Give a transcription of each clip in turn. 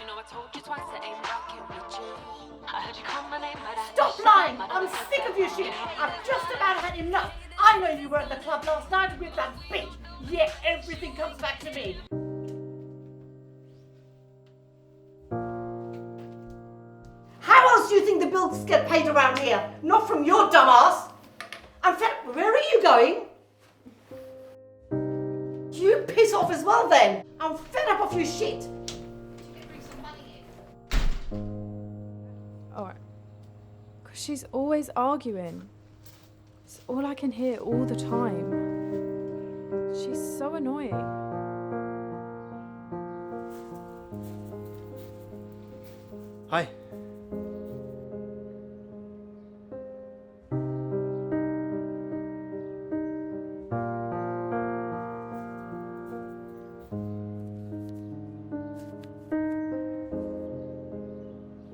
You know I told you twice I ain't rocking with you. I heard you call my name, but I Stop lying! I'm sick of your shit. I've just about had enough. I know you were at the club last night with that bitch. Yet everything comes back to me. How else do you think the bills get paid around here? Not from your dumb ass. I'm fed up. Where are you going? You piss off as well then. I'm fed up of your shit. Alright. Because she's always arguing. It's all I can hear all the time. She's so annoying. Hi.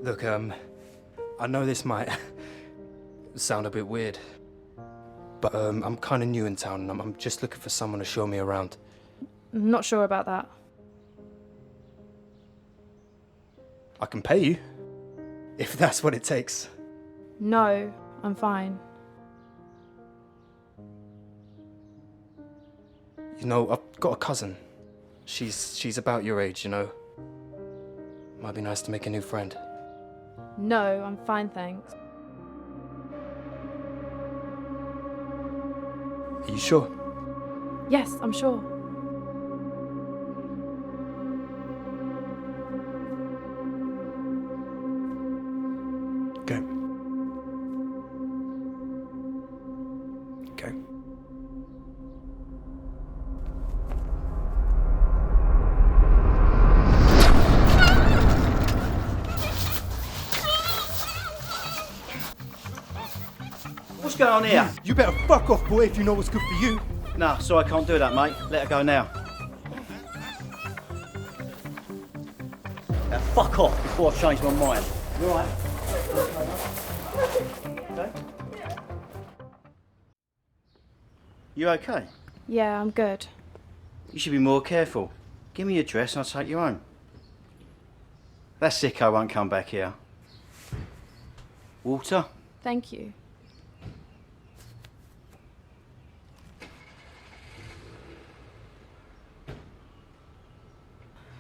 Look, I know this might sound a bit weird, but I'm kind of new in town and I'm just looking for someone to show me around. I'm not sure about that. I can pay you, if that's what it takes. No, I'm fine. You know, I've got a cousin. She's about your age, you know. Might be nice to make a new friend. No, I'm fine, thanks. Are you sure? Yes, I'm sure. Okay. Okay. What's going on here? You better fuck off, boy, if you know what's good for you. Nah, sorry, I can't do that, mate. Let her go now. Now, fuck off before I change my mind. You alright? Okay? You okay? Yeah, I'm good. You should be more careful. Give me your address and I'll take you home. That sicko won't come back here. Water? Thank you.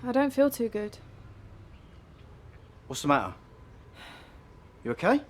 I don't feel too good. What's the matter? You okay?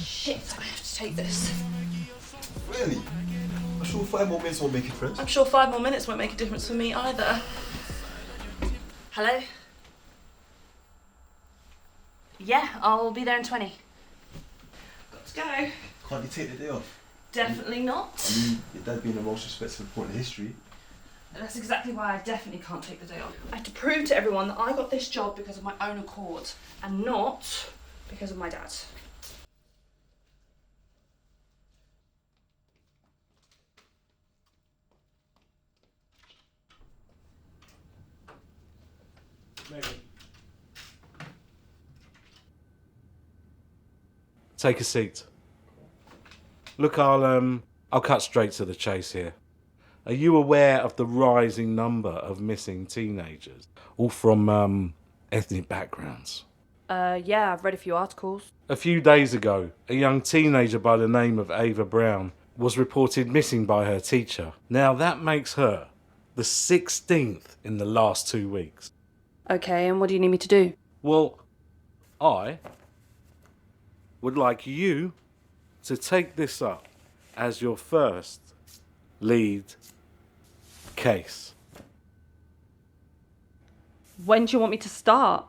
Shit, I have to take this. Really? I'm sure 5 more minutes won't make a difference. I'm sure 5 more minutes won't make a difference for me either. Hello? Yeah, I'll be there in 20. Got to go. Can't you take the day off? Definitely not. I mean, your dad being the most respectful point in history. That's exactly why I definitely can't take the day off. I have to prove to everyone that I got this job because of my own accord and not because of my dad. Take a seat. Look, I'll cut straight to the chase here. Are you aware of the rising number of missing teenagers, all from ethnic backgrounds? Yeah, I've read a few articles. A few days ago, a young teenager by the name of Ava Brown was reported missing by her teacher. Now that makes her the 16th in the last 2 weeks. Okay, and what do you need me to do? Well, I would like you to take this up as your first lead case. When do you want me to start?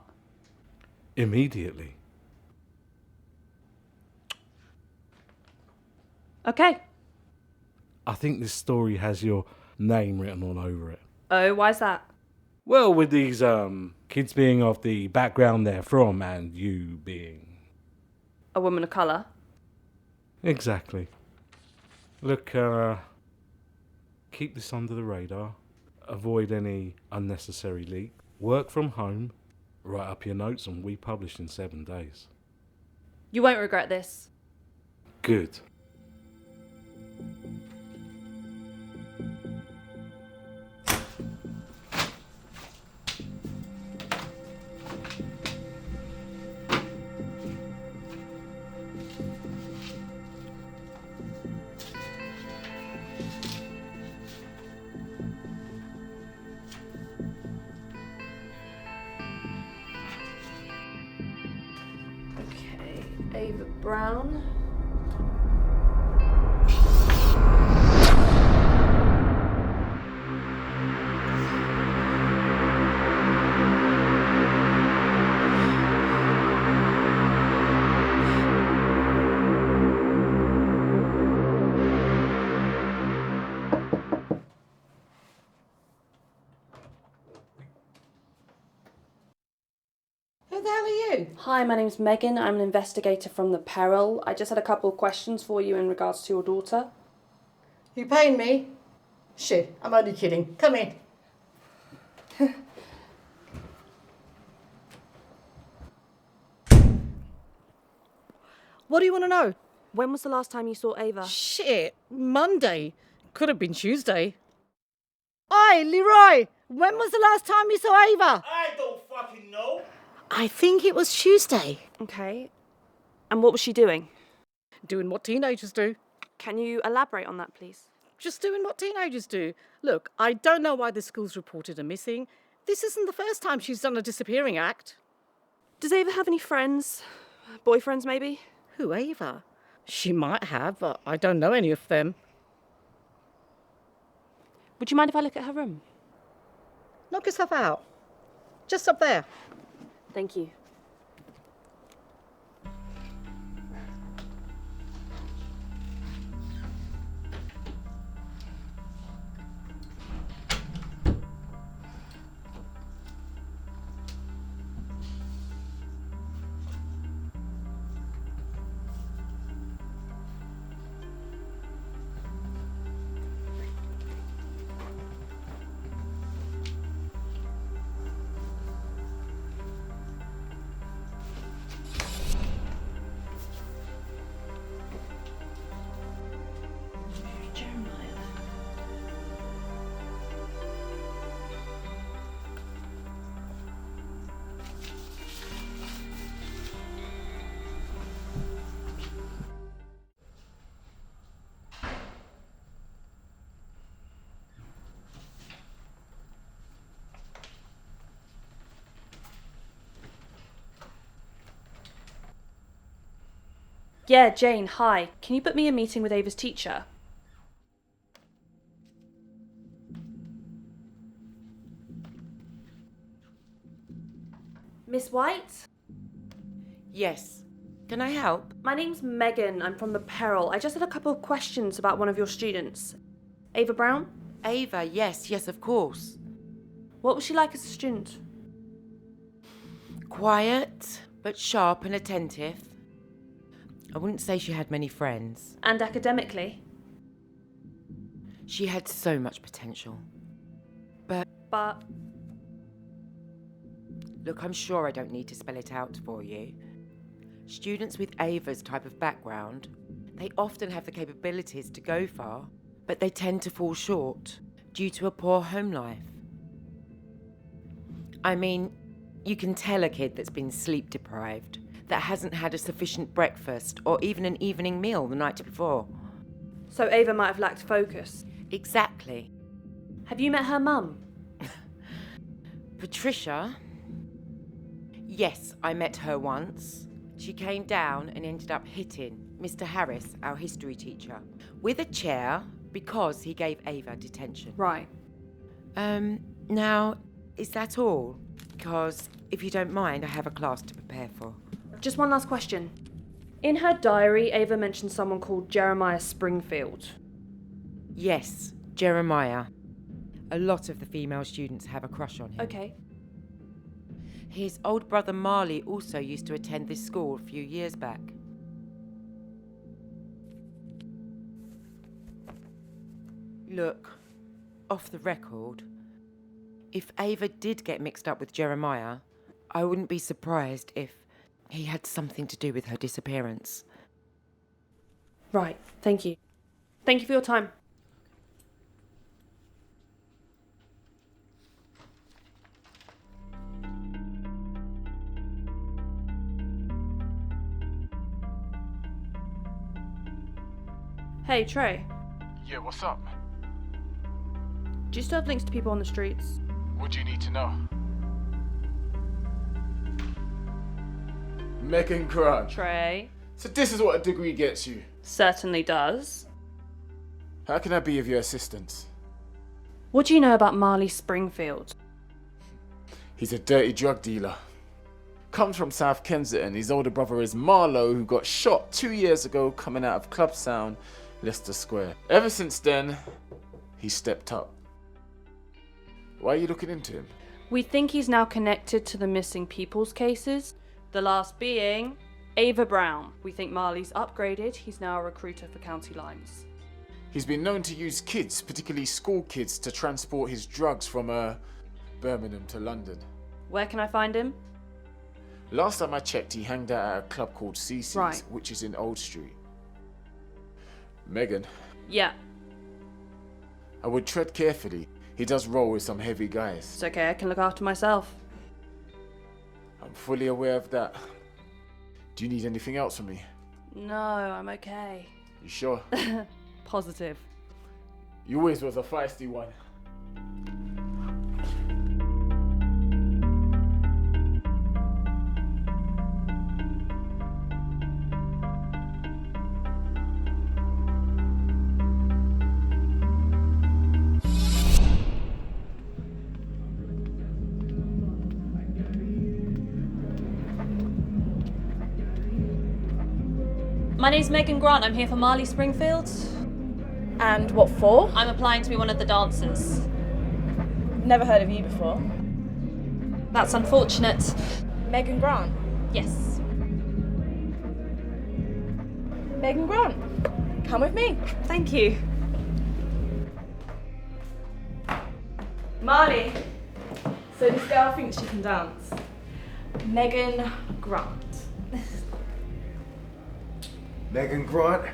Immediately. Okay. I think this story has your name written all over it. Oh, why's that? Well, with these kids being of the background they're from and you being... A woman of colour? Exactly. Look, keep this under the radar. Avoid any unnecessary leaks. Work from home. Write up your notes and we publish in 7 days. You won't regret this. Good. Okay, Ava Brown. Who the hell are you? Hi, my name's Megan. I'm an investigator from the Peril. I just had a couple of questions for you in regards to your daughter. You paying me? Shit, I'm only kidding. Come in. What do you want to know? When was the last time you saw Ava? Shit, Monday. Could have been Tuesday. Oi, Leroy, when was the last time you saw Ava? I don't fucking know. I think it was Tuesday. Okay. And what was she doing? Doing what teenagers do. Can you elaborate on that, please? Just doing what teenagers do. Look, I don't know why the school's reported her missing. This isn't the first time she's done a disappearing act. Does Ava have any friends? Boyfriends, maybe? Who, Ava? She might have, but I don't know any of them. Would you mind if I look at her room? Knock yourself out. Just up there. Thank you. Yeah, Jane, hi. Can you put me a meeting with Ava's teacher? Miss White? Yes. Can I help? My name's Megan. I'm from the Peril. I just had a couple of questions about one of your students. Ava Brown? Ava, yes, of course. What was she like as a student? Quiet, but sharp and attentive. I wouldn't say she had many friends. And academically? She had so much potential. But look, I'm sure I don't need to spell it out for you. Students with Ava's type of background, they often have the capabilities to go far, but they tend to fall short due to a poor home life. I mean, You can tell a kid that's been sleep deprived, that hasn't had a sufficient breakfast or even an evening meal the night before. So Ava might have lacked focus. Exactly. Have you met her mum? Patricia? Yes, I met her once. She came down and ended up hitting Mr. Harris, our history teacher, with a chair because he gave Ava detention. Right. Now, is that all? Because if you don't mind, I have a class to prepare for. Just one last question. In her diary, Ava mentioned someone called Jeremiah Springfield. Yes, Jeremiah. A lot of the female students have a crush on him. Okay. His old brother Marley also used to attend this school a few years back. Look, off the record, if Ava did get mixed up with Jeremiah, I wouldn't be surprised if he had something to do with her disappearance. Right, thank you. Thank you for your time. Hey, Trey, Yeah, what's up? do you still have links to people on the streets? What do you need to know? Megan Grant. Trey. So this is what a degree gets you. Certainly does. How can I be of your assistance? What do you know about Marley Springfield? He's a dirty drug dealer. Comes from South Kensington. His older brother is Marlowe, who got shot 2 years ago coming out of Club Sound, Leicester Square. Ever since then, he stepped up. Why are you looking into him? We think he's now connected to the missing people's cases. The last being Ava Brown. We think Marley's upgraded. He's now a recruiter for County Lines. He's been known to use kids, particularly school kids, to transport his drugs from Birmingham to London. Where can I find him? Last time I checked, he hanged out at a club called CC's, Right. which is in Old Street. Megan, Yeah, I would tread carefully. He does roll with some heavy guys. it's okay. I can look after myself. I'm fully aware of that. Do you need anything else from me? No, I'm okay. You sure? Positive. You always was a feisty one. My name's Megan Grant. I'm here for Marley Springfield. And what for? I'm applying to be one of the dancers. Never heard of you before. That's unfortunate. Megan Grant. Yes. Megan Grant, come with me. Thank you. Marley. So this girl thinks she can dance. Megan Grant. Megan Grant,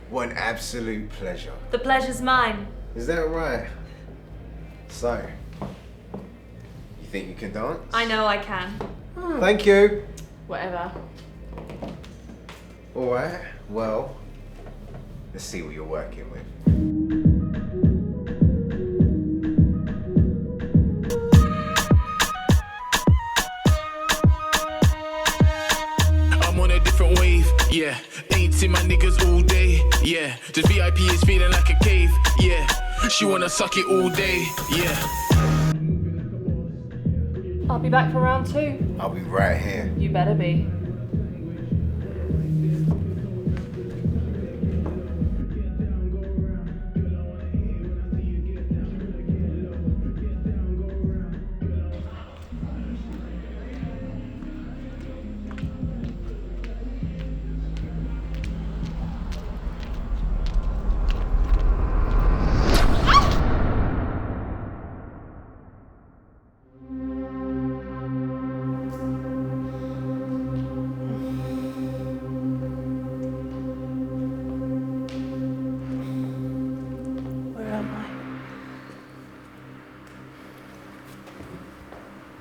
what an absolute pleasure. The pleasure's mine. Is that right? So, you think you can dance? I know I can. Thank you. Whatever. Alright, well, let's see what you're working with. I'm on a different wave, yeah. Ain't seen my niggas all day, yeah. Just VIP is feeling like a cave, yeah. She wanna suck it all day, yeah. I'll be back for round 2. I'll be right here. You better be.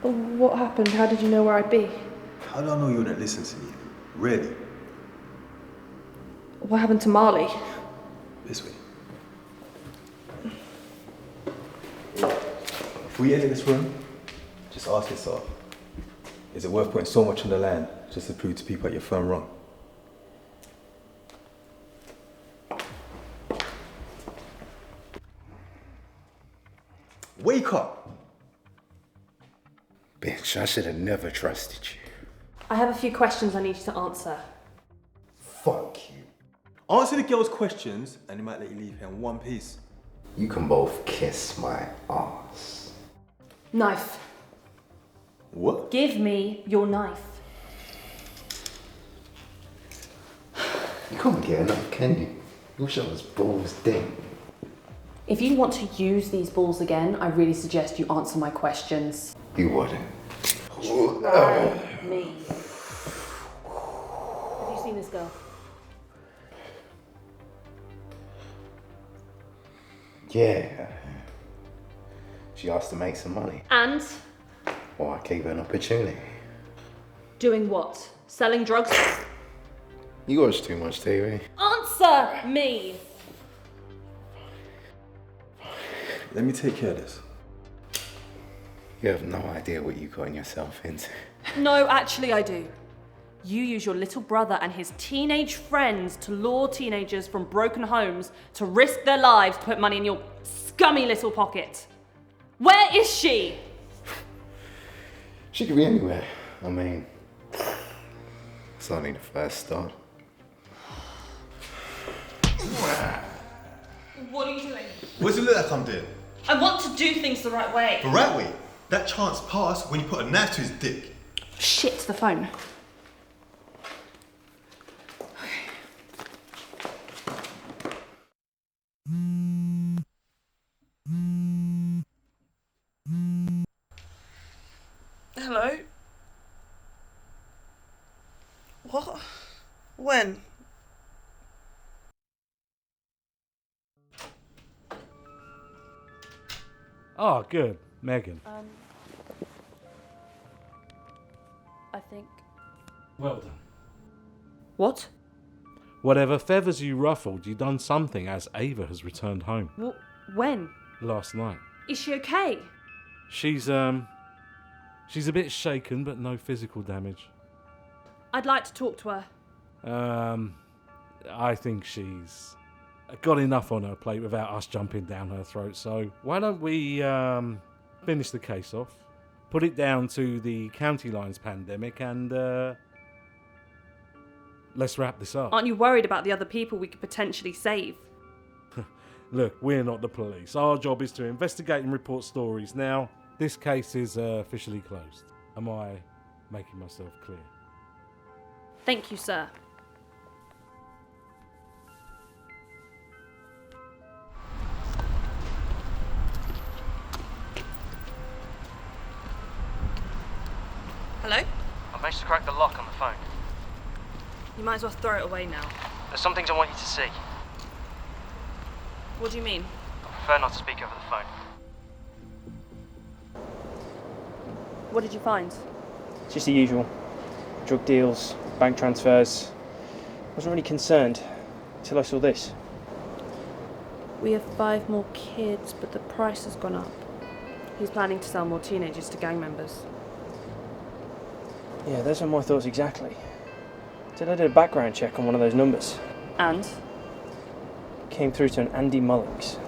What happened? How did you know where I'd be? How do I know you wouldn't listen to me? Really? What happened to Marley? This way. If we enter this room, just ask yourself, is it worth putting so much on the line just to prove to people at your firm wrong? Wake up! Bitch, I should have never trusted you. I have a few questions I need you to answer. Fuck you. Answer the girl's questions and they might let you leave here in one piece. You can both kiss my ass. Knife. What? Give me your knife. You can't get enough, can you? Wish I was balls dead. If you want to use these balls again, I really suggest you answer my questions. You wouldn't. Try me. Have you seen this girl? Yeah. She asked to make some money. And? Well, I gave her an opportunity. Doing what? Selling drugs? You watch too much TV. Answer me! Let me take care of this. You have no idea what you got yourself into. No, actually I do. You use your little brother and his teenage friends to lure teenagers from broken homes to risk their lives to put money in your scummy little pocket. Where is she? She could be anywhere. I mean, it's only the first start. What are you doing? What does it look like I'm doing? I want to do things the right way. The right way? That chance passed when you put a knife to his dick. Shit, the phone. Hello? What? When? Oh, good. Megan. I think... Well done. What? Whatever feathers you ruffled, you done something as Ava has returned home. When? Last night. Is she okay? She's a bit shaken, but no physical damage. I'd like to talk to her. I think she's got enough on her plate without us jumping down her throat, so why don't we finish the case off, put it down to the county lines pandemic, and let's wrap this up. Aren't you worried about the other people we could potentially save? Look, we're not the police. Our job is to investigate and report stories. Now, this case is officially closed. Am I making myself clear? Thank you, sir. Hello? I've managed to crack the lock on the phone. You might as well throw it away now. There's some things I want you to see. What do you mean? I prefer not to speak over the phone. What did you find? Just the usual. Drug deals, bank transfers. I wasn't really concerned until I saw this. We have 5 more kids, but the price has gone up. He's planning to sell more teenagers to gang members. Yeah, those are my thoughts exactly. I did a background check on one of those numbers. And? Came through to an Andy Mullings.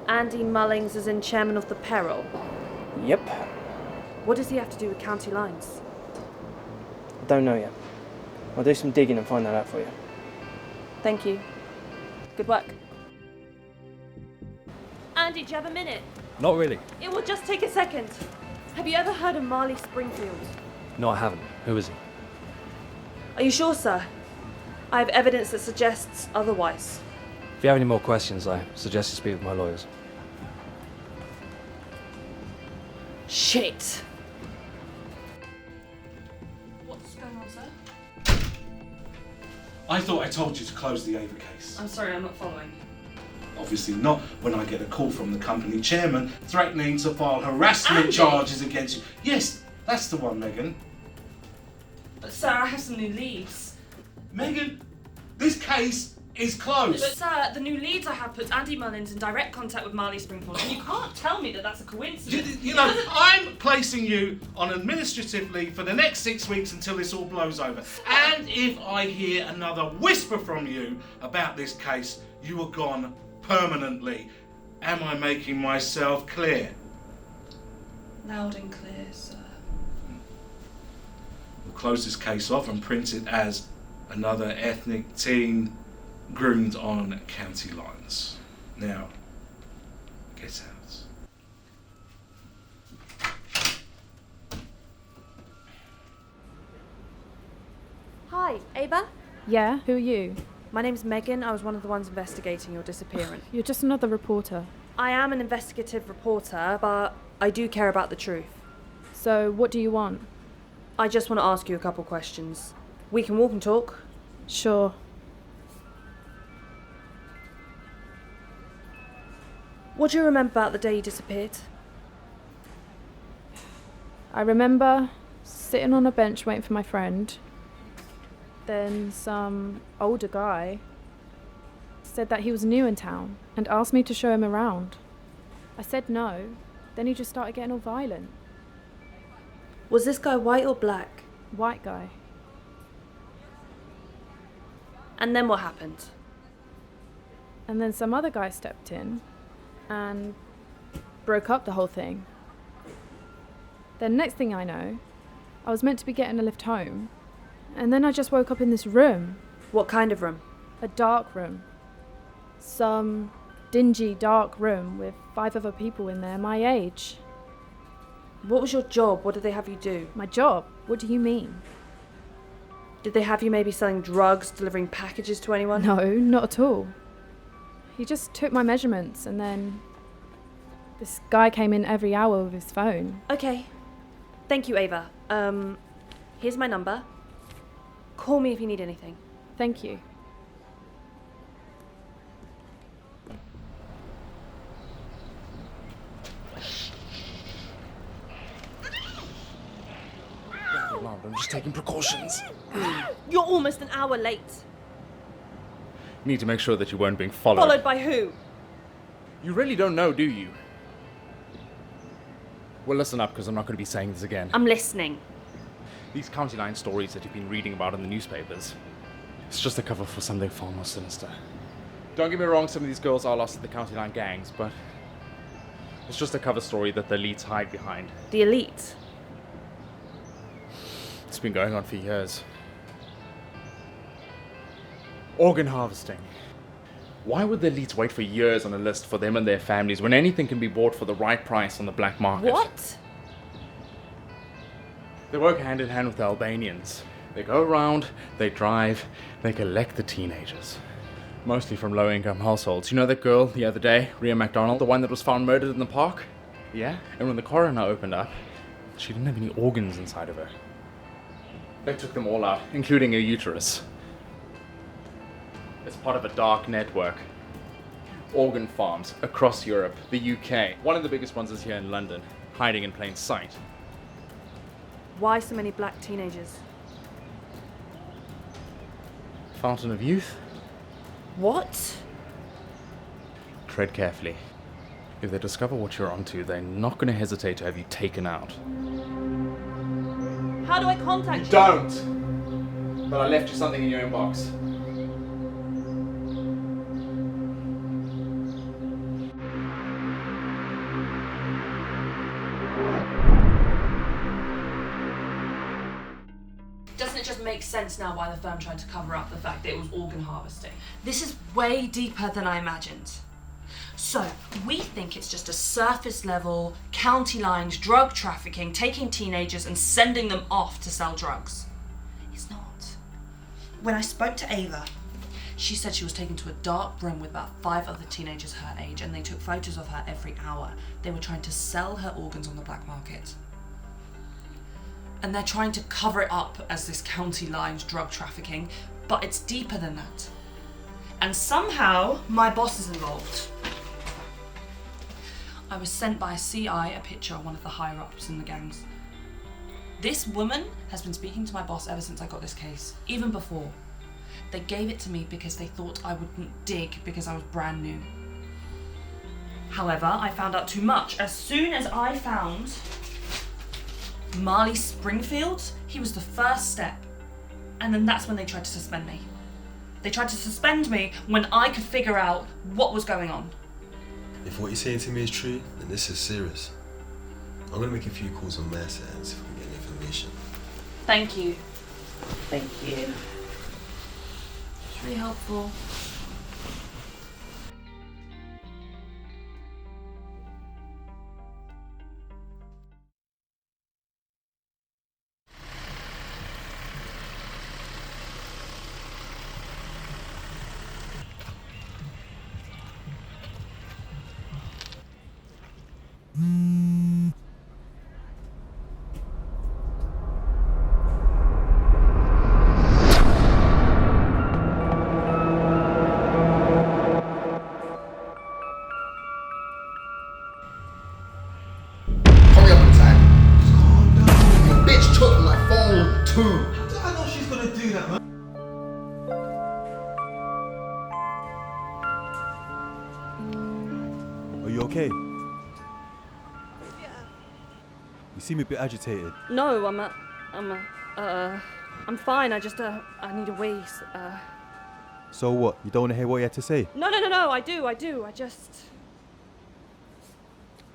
Andy Mullings is in chairman of the Peril. Yep. What does he have to do with county lines? I don't know yet. I'll do some digging and find that out for you. Thank you. Good work. Andy, do you have a minute? Not really. It will just take a second. Have you ever heard of Marley Springfield? No, I haven't. Who is he? Are you sure, sir? I have evidence that suggests otherwise. If you have any more questions, I suggest you speak with my lawyers. Shit. What's going on, sir? I thought I told you to close the AVA case. I'm sorry, I'm not following. Obviously not when I get a call from the company chairman threatening to file harassment Andy! charges against you. Yes, That's the one, Megan. But sir, I have some new leads. Megan, this case is closed. But sir, the new leads I have puts Andy Mullins in direct contact with Marley Springfield, and you can't tell me that that's a coincidence. You know, I'm placing you on administrative leave for the next 6 weeks until this all blows over. And if I hear another whisper from you about this case, you are gone permanently. Am I making myself clear? Loud and clear, sir. We'll close this case off and print it as another ethnic teen groomed on county lines. Now, get out. Hi, Ava? Yeah, who are you? My name's Megan. I was one of the ones investigating your disappearance. You're just another reporter. I am an investigative reporter, but I do care about the truth. So, what do you want? I just want to ask you a couple questions. We can walk and talk. Sure. What do you remember about the day you disappeared? I remember sitting on a bench waiting for my friend. Then some older guy said that he was new in town and asked me to show him around. I said no. Then he just started getting all violent. Was this guy white or black? White guy. And then what happened? And then some other guy stepped in and broke up the whole thing. Then next thing I know, I was meant to be getting a lift home, and then I just woke up in this room. What kind of room? A dark room. Some dingy dark room with 5 other people in there my age. What was your job? What did they have you do? My job? What do you mean? Did they have you maybe selling drugs, delivering packages to anyone? No, not at all. He just took my measurements, and then this guy came in every hour with his phone. Okay. Thank you, Ava. Here's my number. Call me if you need anything. Thank you. I'm just taking precautions. You're almost an hour late. Need to make sure that you weren't being followed. Followed by who? You really don't know, do you? Well, listen up, because I'm not going to be saying this again. I'm listening. These county line stories that you've been reading about in the newspapers, it's just a cover for something far more sinister. Don't get me wrong, some of these girls are lost to the county line gangs, but it's just a cover story that the elites hide behind. The elite? It's been going on for years. Organ harvesting. Why would the elites wait for years on a list for them and their families when anything can be bought for the right price on the black market? What? They work hand in hand with the Albanians. They go around, they drive, they collect the teenagers. Mostly from low-income households. You know that girl the other day, Rhea MacDonald, the one that was found murdered in the park? Yeah? And when the coroner opened up, she didn't have any organs inside of her. They took them all out, including her uterus. It's part of a dark network. Organ farms across Europe, the UK. One of the biggest ones is here in London, hiding in plain sight. Why so many black teenagers? Fountain of youth? What? Tread carefully. If they discover what you're onto, they're not going to hesitate to have you taken out. How do I contact you? Don't! But I left you something in your inbox. Doesn't it just make sense now why the firm tried to cover up the fact that it was organ harvesting? This is way deeper than I imagined. So, we think it's just a surface level, county lines, drug trafficking, taking teenagers and sending them off to sell drugs. It's not. When I spoke to Ava, she said she was taken to a dark room with about 5 other teenagers her age, and they took photos of her every hour. They were trying to sell her organs on the black market. And they're trying to cover it up as this county lines drug trafficking, but it's deeper than that. And somehow, my boss is involved. I was sent by a CI a picture of one of the higher-ups in the gangs. This woman has been speaking to my boss ever since I got this case, even before. They gave it to me because they thought I wouldn't dig because I was brand new. However, I found out too much. As soon as I found Marley Springfield, he was the first step. And then that's when they tried to suspend me. They tried to suspend me when I could figure out what was going on. If what you're saying to me is true, then this is serious. I'm gonna make a few calls on my side and see if we can get any information. Thank you. Thank you. It's really helpful. Hurry up in time. Just calm down. Your bitch took my phone too. How do I know she's gonna do that, man? Are you okay? You seem a bit agitated. No, I'm fine. I just, I need a wee. So what? You don't want to hear what you had to say? No, I do.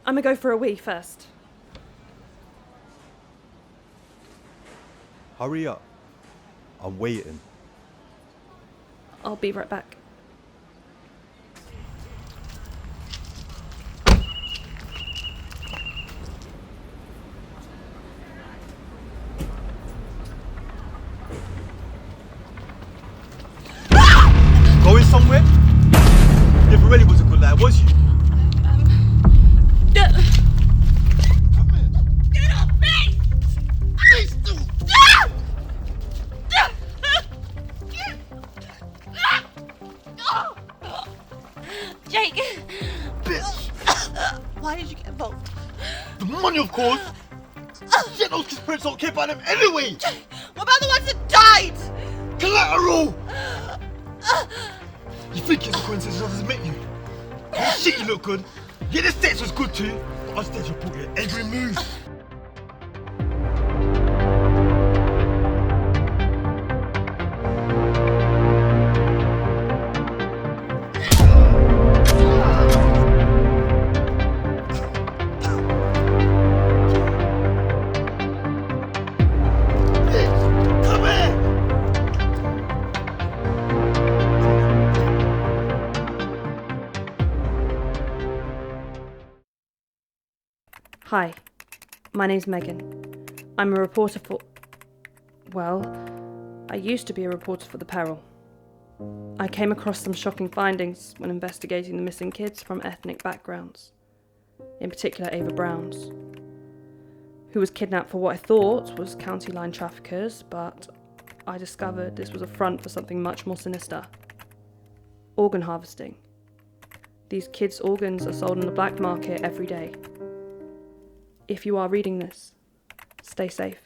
I'm gonna go for a wee first. Hurry up. I'm waiting. I'll be right back. Going somewhere? Never really was a good lad, was you? Get off me! Please do! Jake! Bitch! Why did you get involved? The money, of course! Shit, those conspirators don't care about them anyway! What about the ones that died? Collateral! You think it's a coincidence I just met you? Oh shit, you look good. Yeah, this text was good too, but I was there to report your every move. Come here! Hi, my name's Megan. I'm a reporter for... Well, I used to be a reporter for The Peril. I came across some shocking findings when investigating the missing kids from ethnic backgrounds, in particular Ava Brown's, who was kidnapped for what I thought was county line traffickers, but I discovered this was a front for something much more sinister. Organ harvesting. These kids' organs are sold on the black market every day. If you are reading this, stay safe.